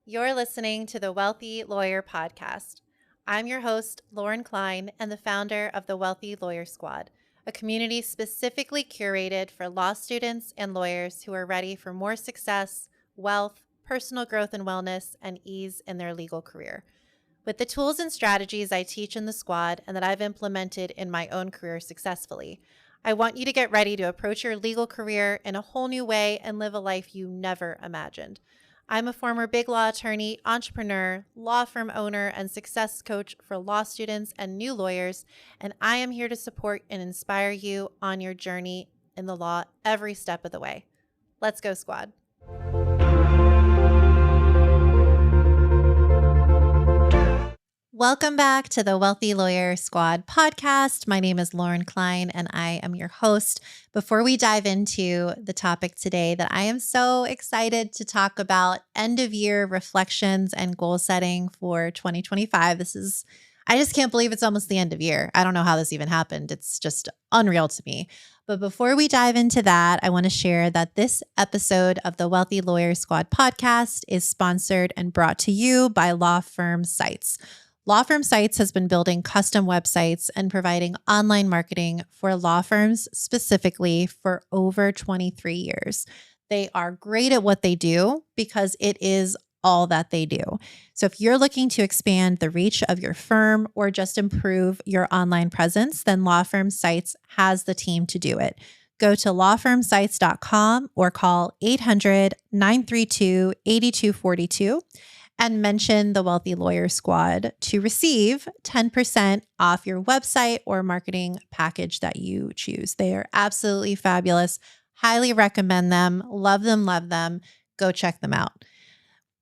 You're listening to the Wealthy Lawyer Podcast. I'm your host, Lauren Klein, and the founder of the Wealthy Lawyer Squad, a community specifically curated for law students and lawyers who are ready for more success, wealth, personal growth and wellness, and ease in their legal career. With the tools and strategies I teach in the squad and that I've implemented in my own career successfully, I want you to get ready to approach your legal career in a whole new way and live a life you never imagined. I'm a former big law attorney, entrepreneur, law firm owner, and success coach for law students and new lawyers, and I am here to support and inspire you on your journey in the law every step of the way. Let's go, squad. Welcome back to the Wealthy Lawyer Squad podcast. My name is Lauren Klein and I am your host. Before we dive into the topic today that I am so excited to talk about, end of year reflections and goal setting for 2025. I just can't believe it's almost the end of year. I don't know how this even happened. It's just unreal to me. But before we dive into that, I want to share that this episode of the Wealthy Lawyer Squad podcast is sponsored and brought to you by Law Firm Sites. Law Firm Sites has been building custom websites and providing online marketing for law firms specifically for over 23 years. They are great at what they do because it is all that they do. So if you're looking to expand the reach of your firm or just improve your online presence, then Law Firm Sites has the team to do it. Go to lawfirmsites.com or call 800-932-8242. and mention the Wealthy Lawyer Squad to receive 10% off your website or marketing package that you choose. They are absolutely fabulous. Highly recommend them. Love them, love them. Go check them out.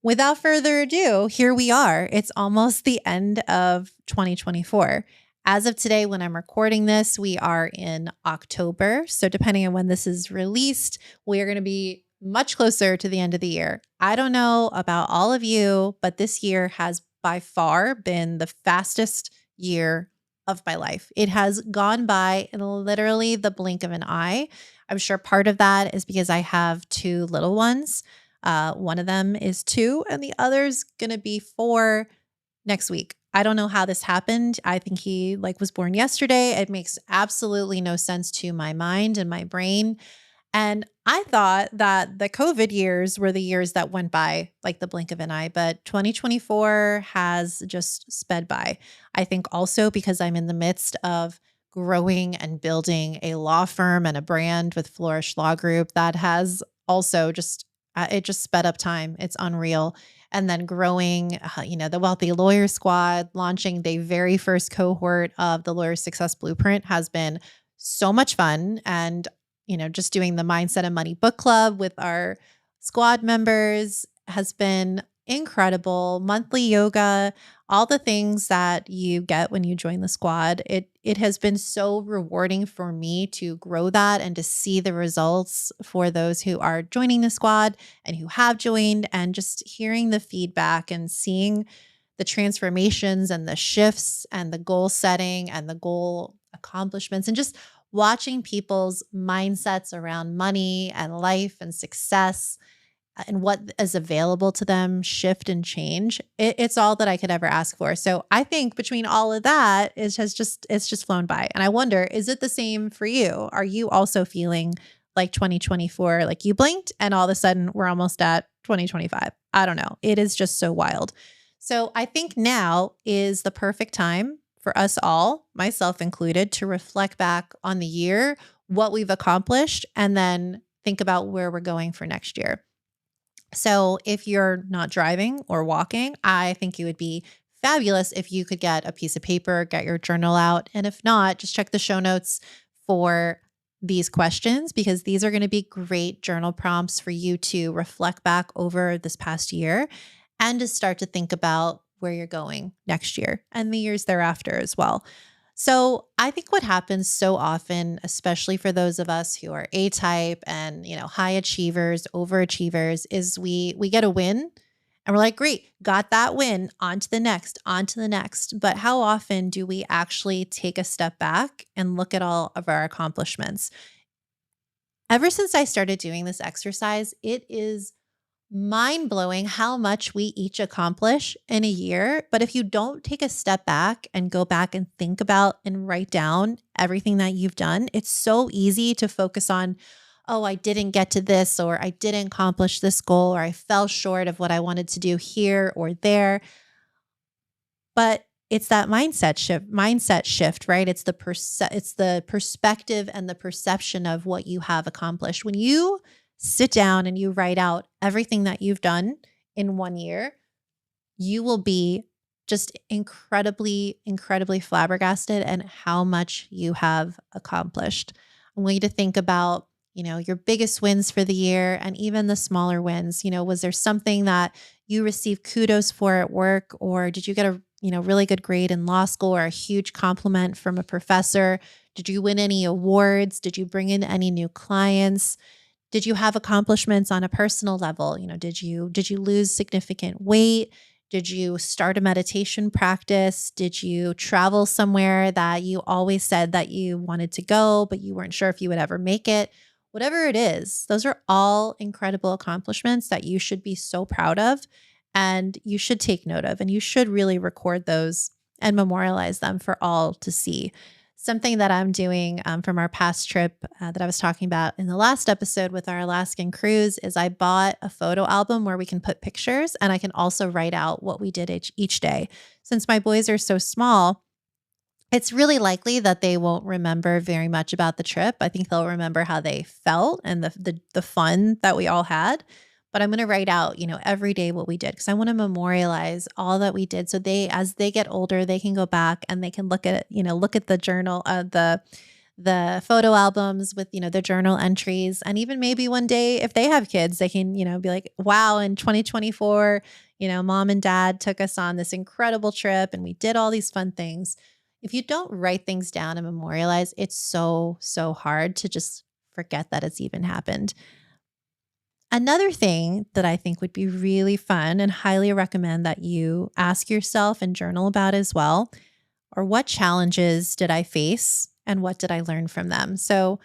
Without further ado, here we are. It's almost the end of 2024. As of today, when I'm recording this, we are in October. So depending on when this is released, we are going to be much closer to the end of the year. I don't know about all of you, but this year has by far been the fastest year of my life. It has gone by in literally the blink of an eye. I'm sure part of that is because I have two little ones. One of them is 2 and the other's going to be 4 next week. I don't know how this happened. I think he was born yesterday. It makes absolutely no sense to my mind and my brain. And I thought that the COVID years were the years that went by like the blink of an eye, but 2024 has just sped by. I think also because I'm in the midst of growing and building a law firm and a brand with Flourish Law Group that has also it just sped up time. It's unreal. And then growing, the Wealthy Lawyer Squad, launching the very first cohort of the Lawyer Success Blueprint has been so much fun. And just doing the Mindset and Money book club with our squad members has been incredible. Monthly yoga, all the things that you get when you join the squad. It has been so rewarding for me to grow that and to see the results for those who are joining the squad and who have joined, and just hearing the feedback and seeing the transformations and the shifts and the goal setting and the goal accomplishments, and just watching people's mindsets around money and life and success and what is available to them shift and change. It's all that I could ever ask for. So I think between all of that, it's just flown by. And I wonder, is it the same for you? Are you also feeling like 2024, like you blinked and all of a sudden we're almost at 2025? I don't know. It is just so wild. So I think now is the perfect time for us all, myself included, to reflect back on the year, what we've accomplished, and then think about where we're going for next year. So if you're not driving or walking, I think it would be fabulous if you could get a piece of paper, get your journal out. And if not, just check the show notes for these questions, because these are going to be great journal prompts for you to reflect back over this past year and to start to think about where you're going next year and the years thereafter as well. So I think what happens so often, especially for those of us who are A-type and, high achievers, overachievers, is we get a win and we're like, great, got that win, on to the next, on to the next. But how often do we actually take a step back and look at all of our accomplishments? Ever since I started doing this exercise, it is mind blowing how much we each accomplish in a year. But if you don't take a step back and go back and think about and write down everything that you've done, it's so easy to focus on, oh, I didn't get to this, or I didn't accomplish this goal, or I fell short of what I wanted to do here or there. But it's that mindset shift, right? It's the perspective and the perception of what you have accomplished. When you sit down and you write out everything that you've done in one year, you will be just incredibly, incredibly flabbergasted at how much you have accomplished. I want you to think about, your biggest wins for the year and even the smaller wins. Was there something that you received kudos for at work, or did you get a, really good grade in law school, or a huge compliment from a professor? Did you win any awards? Did you bring in any new clients? Did you have accomplishments on a personal level? Did you lose significant weight? Did you start a meditation practice? Did you travel somewhere that you always said that you wanted to go, but you weren't sure if you would ever make it? Whatever it is, those are all incredible accomplishments that you should be so proud of, and you should take note of, and you should really record those and memorialize them for all to see. Something that I'm doing from our past trip that I was talking about in the last episode with our Alaskan cruise is I bought a photo album where we can put pictures, and I can also write out what we did each day. Since my boys are so small, it's really likely that they won't remember very much about the trip. I think they'll remember how they felt and the fun that we all had. But I'm going to write out, every day what we did, because I want to memorialize all that we did. So as they get older, they can go back and they can look at, look at the journal, the photo albums with, the journal entries. And even maybe one day if they have kids, they can, be like, wow, in 2024, mom and dad took us on this incredible trip and we did all these fun things. If you don't write things down and memorialize, it's so, so hard to just forget that it's even happened. Another thing that I think would be really fun and highly recommend that you ask yourself and journal about as well are, what challenges did I face and what did I learn from them? So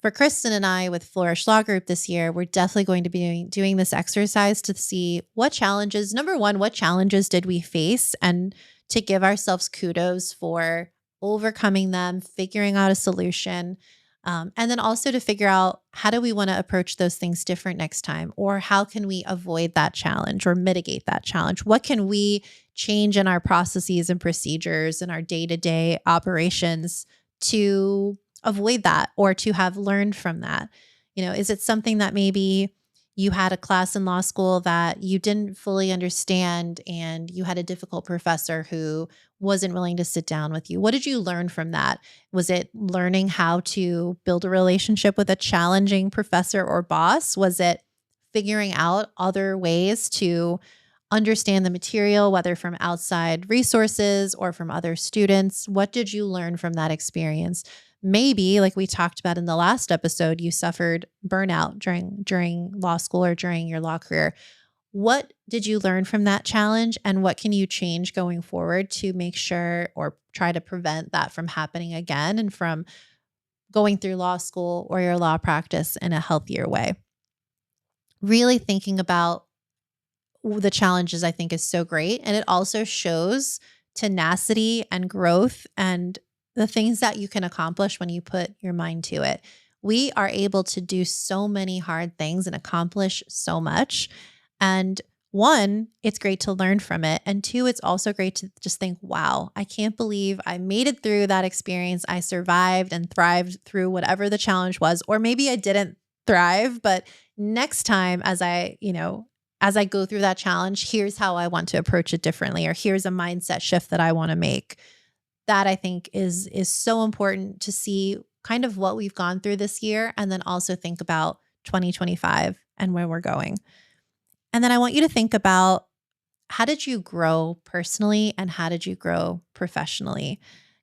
for Kristen and I with Flourish Law Group this year, we're definitely going to be doing this exercise to see what challenges, number one, what challenges did we face, and to give ourselves kudos for overcoming them, figuring out a solution. And then also to figure out, how do we want to approach those things different next time? Or how can we avoid that challenge or mitigate that challenge? What can we change in our processes and procedures and our day-to-day operations to avoid that, or to have learned from that? Is it something that maybe you had a class in law school that you didn't fully understand and you had a difficult professor who wasn't willing to sit down with you? What did you learn from that? Was it learning how to build a relationship with a challenging professor or boss? Was it figuring out other ways to understand the material, whether from outside resources or from other students? What did you learn from that experience? Maybe, like we talked about in the last episode, you suffered burnout during law school or during your law career. What did you learn from that challenge, and what can you change going forward to make sure or try to prevent that from happening again and from going through law school or your law practice in a healthier way? Really thinking about the challenges, I think, is so great. And it also shows tenacity and growth and the things that you can accomplish when you put your mind to it. We are able to do so many hard things and accomplish so much. And one, it's great to learn from it. And two, it's also great to just think, wow, I can't believe I made it through that experience. I survived and thrived through whatever the challenge was. Or maybe I didn't thrive, but next time as I go through that challenge, here's how I want to approach it differently, or here's a mindset shift that I want to make. That, I think, is so important to see kind of what we've gone through this year, and then also think about 2025 and where we're going. And then I want you to think about, how did you grow personally and how did you grow professionally?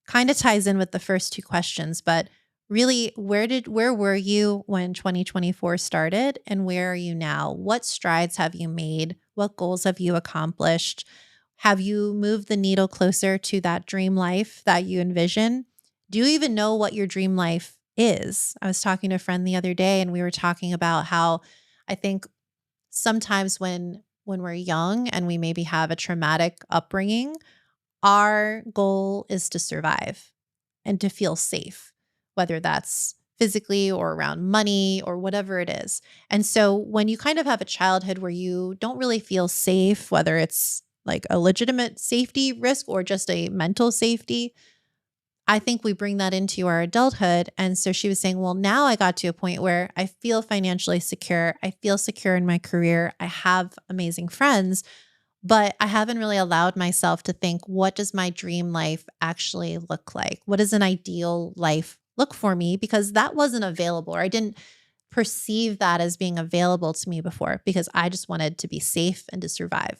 Kind of ties in with the first two questions, but really, where were you when 2024 started, and where are you now? What strides have you made? What goals have you accomplished? Have you moved the needle closer to that dream life that you envision? Do you even know what your dream life is? I was talking to a friend the other day, and we were talking about how I think sometimes when we're young and we maybe have a traumatic upbringing, our goal is to survive and to feel safe, whether that's physically or around money or whatever it is. And so when you kind of have a childhood where you don't really feel safe, whether it's like a legitimate safety risk or just a mental safety, I think we bring that into our adulthood. And so she was saying, well, now I got to a point where I feel financially secure. I feel secure in my career. I have amazing friends, but I haven't really allowed myself to think, what does my dream life actually look like? What does an ideal life look for me? Because that wasn't available, or I didn't perceive that as being available to me before, because I just wanted to be safe and to survive.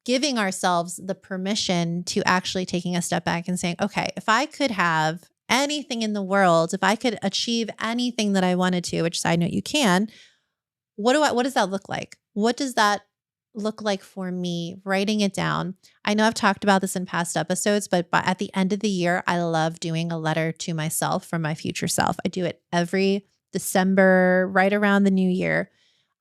Giving ourselves the permission to actually taking a step back and saying, okay, if I could have anything in the world, if I could achieve anything that I wanted to, which side note you can, what does that look like? What does that look like for me? Writing it down. I know I've talked about this in past episodes, but at the end of the year, I love doing a letter to myself from my future self. I do it every December, right around the new year.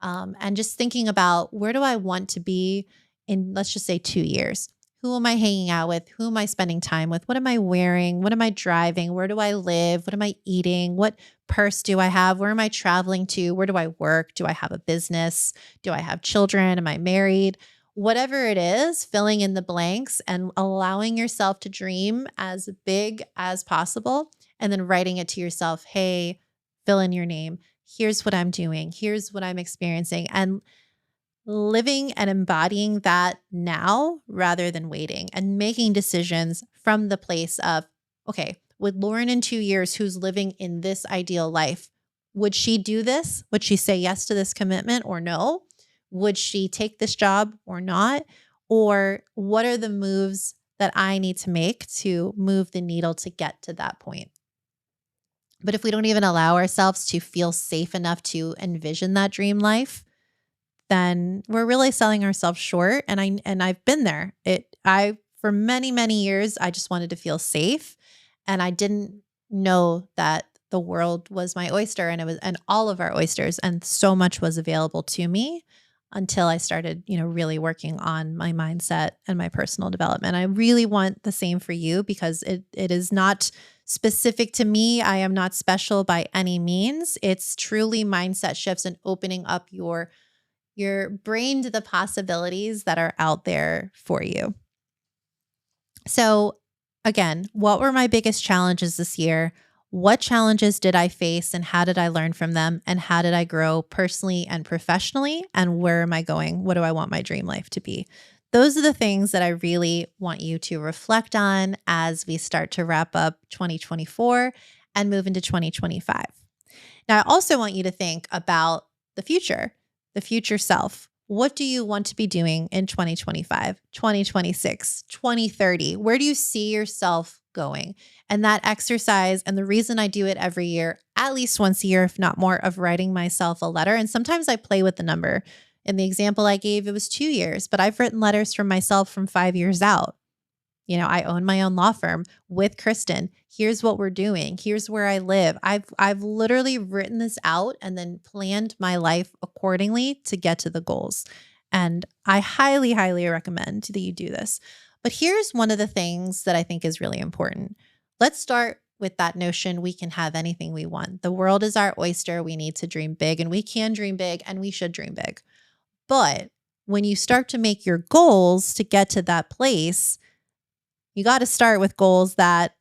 And just thinking about, where do I want to be in, let's just say, 2 years? Who am I hanging out with? Who am I spending time with? What am I wearing? What am I driving? Where do I live? What am I eating? What purse do I have? Where am I traveling to? Where do I work? Do I have a business? Do I have children? Am I married? Whatever it is, filling in the blanks and allowing yourself to dream as big as possible, and then writing it to yourself. Hey, fill in your name. Here's what I'm doing. Here's what I'm experiencing. And living and embodying that now rather than waiting, and making decisions from the place of, okay, with Lauren in 2 years, who's living in this ideal life, would she do this? Would she say yes to this commitment or no? Would she take this job or not? Or what are the moves that I need to make to move the needle to get to that point? But if we don't even allow ourselves to feel safe enough to envision that dream life, then we're really selling ourselves short. And I've been there. I for many, many years, I just wanted to feel safe, and I didn't know that the world was my oyster, and all of our oysters, and so much was available to me until I started, really working on my mindset and my personal development. I really want the same for you, because it is not specific to me. I am not special by any means. It's truly mindset shifts and opening up your brain to the possibilities that are out there for you. So again, what were my biggest challenges this year? What challenges did I face, and how did I learn from them? And how did I grow personally and professionally? And where am I going? What do I want my dream life to be? Those are the things that I really want you to reflect on as we start to wrap up 2024 and move into 2025. Now, I also want you to think about the future self. What do you want to be doing in 2025, 2026, 2030? Where do you see yourself going? And that exercise, and the reason I do it every year, at least once a year, if not more, of writing myself a letter. And sometimes I play with the number. In the example I gave, it was 2 years, but I've written letters from myself from 5 years out. I own my own law firm with Kristen. Here's what we're doing. Here's where I live. I've literally written this out and then planned my life accordingly to get to the goals. And I highly, highly recommend that you do this. But here's one of the things that I think is really important. Let's start with that notion we can have anything we want. The world is our oyster. We need to dream big, and we can dream big, and we should dream big. But when you start to make your goals to get to that place, you got to start with goals that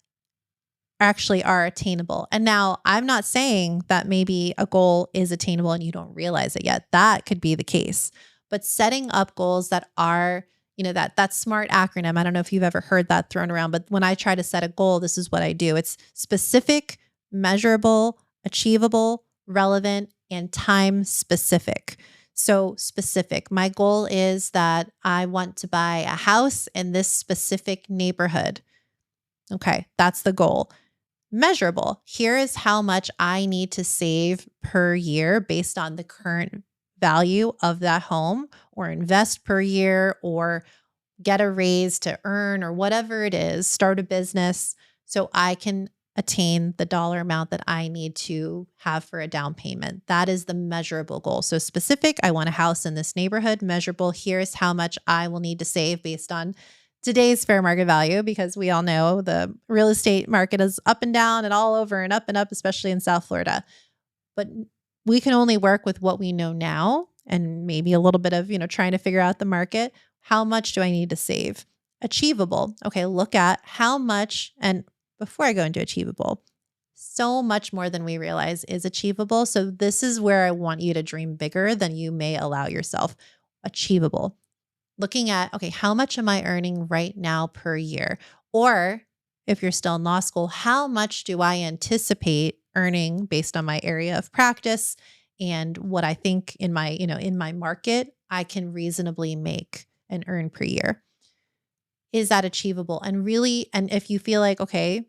actually are attainable. And now, I'm not saying that maybe a goal is attainable and you don't realize it yet. That could be the case. But setting up goals that are, that SMART acronym, I don't know if you've ever heard that thrown around, but when I try to set a goal, this is what I do. It's specific, measurable, achievable, relevant, and time specific. So specific. My goal is that I want to buy a house in this specific neighborhood. Okay, that's the goal. Measurable. Here is how much I need to save per year based on the current value of that home, or invest per year, or get a raise to earn, or whatever it is, start a business so I can attain the dollar amount that I need to have for a down payment. That is the measurable goal. So specific, I want a house in this neighborhood. Measurable, here's how much I will need to save based on today's fair market value, because we all know the real estate market is up and down and all over and up, especially in South Florida. But we can only work with what we know now, and maybe a little bit of, trying to figure out the market. How much do I need to save? Achievable. Okay, look at how much, and before I go into achievable, so much more than we realize is achievable. So this is where I want you to dream bigger than you may allow yourself. Achievable. Looking at, okay, how much am I earning right now per year? Or if you're still in law school, how much do I anticipate earning based on my area of practice and what I think in my, in my market, I can reasonably make and earn per year? Is that achievable? And really, and if you feel like, okay,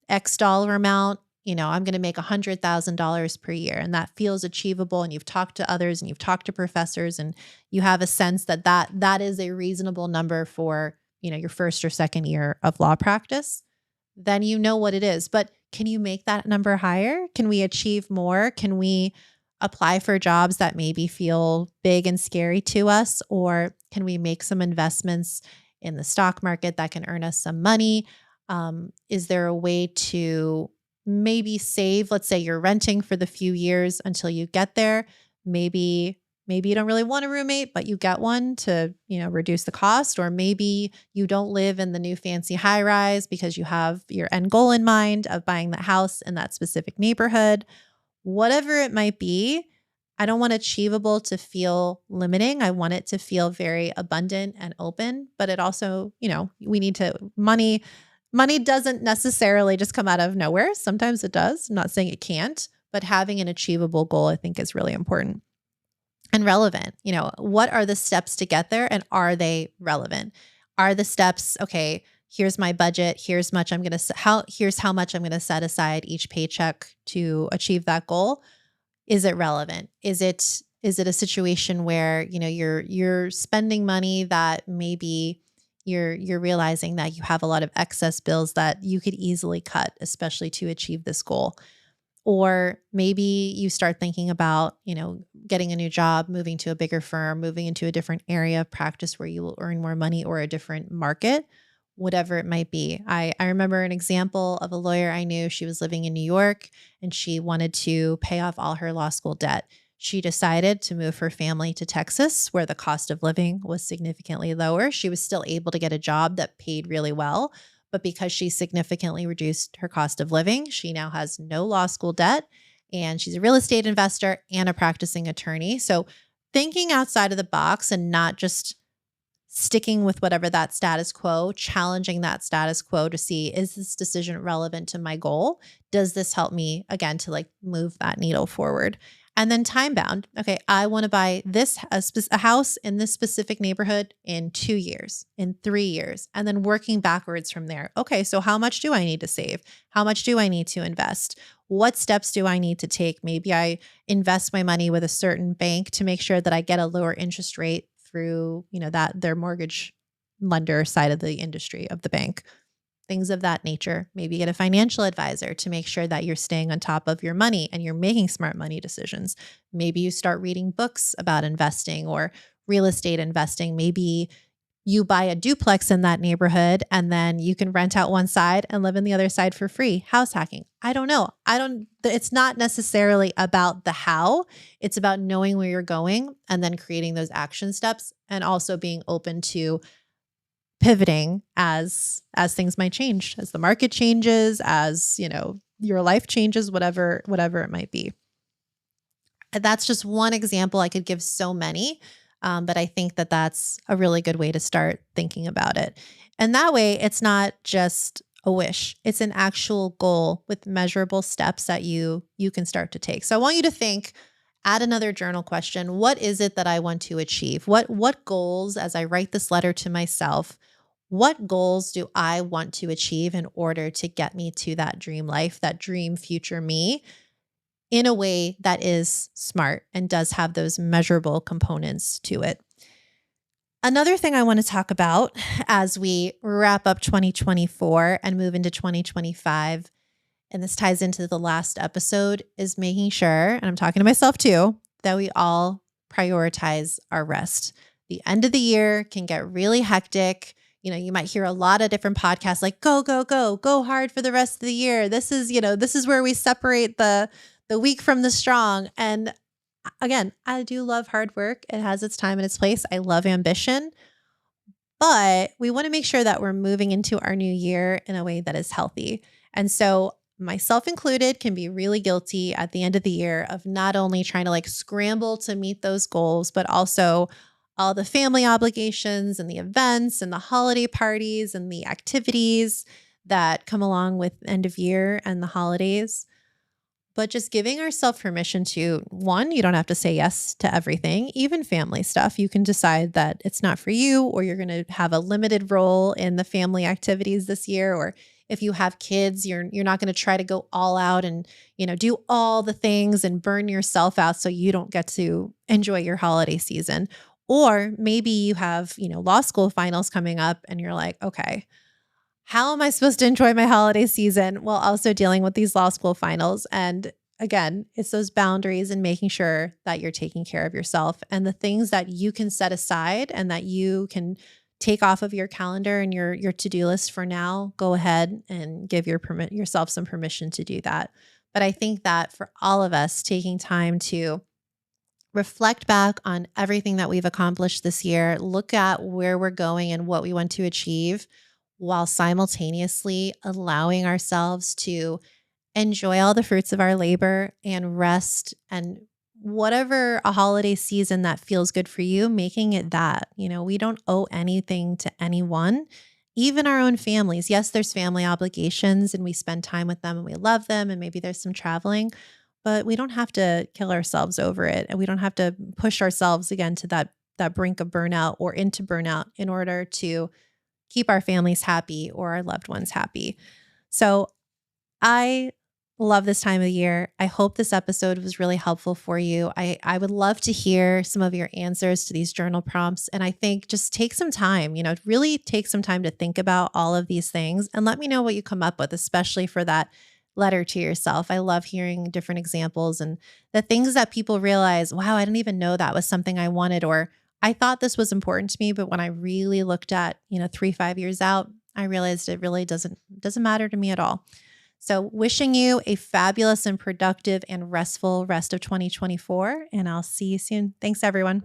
X dollar amount, I'm going to make $100,000 per year, and that feels achievable, and you've talked to others and you've talked to professors, and you have a sense that is a reasonable number for, your first or second year of law practice, then you know what it is. But can you make that number higher? Can we achieve more? Can we apply for jobs that maybe feel big and scary to us? Or can we make some investments in the stock market that can earn us some money? Is there a way to maybe save? Let's say you're renting for the few years until you get there. Maybe you don't really want a roommate, but you get one to, reduce the cost. Or maybe you don't live in the new fancy high rise because you have your end goal in mind of buying the house in that specific neighborhood. Whatever it might be, I don't want achievable to feel limiting. I want it to feel very abundant and open, but it also, we need to money doesn't necessarily just come out of nowhere. Sometimes it does. I'm not saying it can't, but having an achievable goal, I think, is really important and relevant. What are the steps to get there, and are they relevant? Are the steps, okay, here's my budget, here's how much I'm going to set aside each paycheck to achieve that goal? Is it relevant? Is it a situation where, you're spending money that maybe you're realizing that you have a lot of excess bills that you could easily cut, especially to achieve this goal? Or maybe you start thinking about, getting a new job, moving to a bigger firm, moving into a different area of practice where you will earn more money, or a different market, whatever it might be. I remember an example of a lawyer I knew. She was living in New York and she wanted to pay off all her law school debt. She decided to move her family to Texas, where the cost of living was significantly lower. She was still able to get a job that paid really well, but because she significantly reduced her cost of living, she now has no law school debt, and she's a real estate investor and a practicing attorney. So thinking outside of the box and not just sticking with whatever that status quo, challenging that status quo to see, is this decision relevant to my goal? Does this help me, again, to move that needle forward? And then time bound. Okay, I want to buy a house in this specific neighborhood in 2 years, in 3 years, and then working backwards from there. Okay, so how much do I need to save? How much do I need to invest? What steps do I need to take? Maybe I invest my money with a certain bank to make sure that I get a lower interest rate through, that their mortgage lender side of the industry of the bank. Things of that nature. Maybe get a financial advisor to make sure that you're staying on top of your money and you're making smart money decisions. Maybe you start reading books about investing or real estate investing. Maybe you buy a duplex in that neighborhood and then you can rent out one side and live in the other side for free. House hacking. I don't know. It's not necessarily about the how. It's about knowing where you're going and then creating those action steps, and also being open to pivoting as things might change, as the market changes, as your life changes, whatever it might be. And that's just one example. I could give so many, but I think that that's a really good way to start thinking about it. And that way, it's not just a wish; it's an actual goal with measurable steps that you can start to take. So I want you to think. Add another journal question. What is it that I want to achieve? What goals, as I write this letter to myself, what goals do I want to achieve in order to get me to that dream life, that dream future me, in a way that is smart and does have those measurable components to it? Another thing I want to talk about as we wrap up 2024 and move into 2025 and this ties into the last episode, is making sure, and I'm talking to myself too, that we all prioritize our rest. The end of the year can get really hectic. You might hear a lot of different podcasts like go, go, go, go hard for the rest of the year. This is where we separate the weak from the strong. And again, I do love hard work. It has its time and its place. I love ambition, but we want to make sure that we're moving into our new year in a way that is healthy. And so myself included can be really guilty at the end of the year of not only trying to like scramble to meet those goals, but also all the family obligations and the events and the holiday parties and the activities that come along with end of year and the holidays. But just giving ourselves permission to, one, you don't have to say yes to everything, even family stuff. You can decide that it's not for you, or you're going to have a limited role in the family activities this year. Or if you have kids, you're not going to try to go all out and, do all the things and burn yourself out so you don't get to enjoy your holiday season. Or maybe you have, law school finals coming up and you're like, okay, how am I supposed to enjoy my holiday season while also dealing with these law school finals? And again, it's those boundaries and making sure that you're taking care of yourself and the things that you can set aside and that you can take off of your calendar and your to-do list for now. Go ahead and give yourself some permission to do that. But I think that for all of us, taking time to reflect back on everything that we've accomplished this year, look at where we're going and what we want to achieve, while simultaneously allowing ourselves to enjoy all the fruits of our labor and rest, and whatever a holiday season that feels good for you, making it that. We don't owe anything to anyone, even our own families. Yes, there's family obligations and we spend time with them and we love them, and maybe there's some traveling, but we don't have to kill ourselves over it. And we don't have to push ourselves again to that brink of burnout or into burnout in order to keep our families happy or our loved ones happy. So I love this time of year. I hope this episode was really helpful for you. I would love to hear some of your answers to these journal prompts. And I think just take some time, really take some time to think about all of these things and let me know what you come up with, especially for that letter to yourself. I love hearing different examples and the things that people realize, wow, I didn't even know that was something I wanted, or I thought this was important to me, but when I really looked at, 3-5 years out, I realized it really doesn't matter to me at all. So wishing you a fabulous and productive and restful rest of 2024, and I'll see you soon. Thanks, everyone.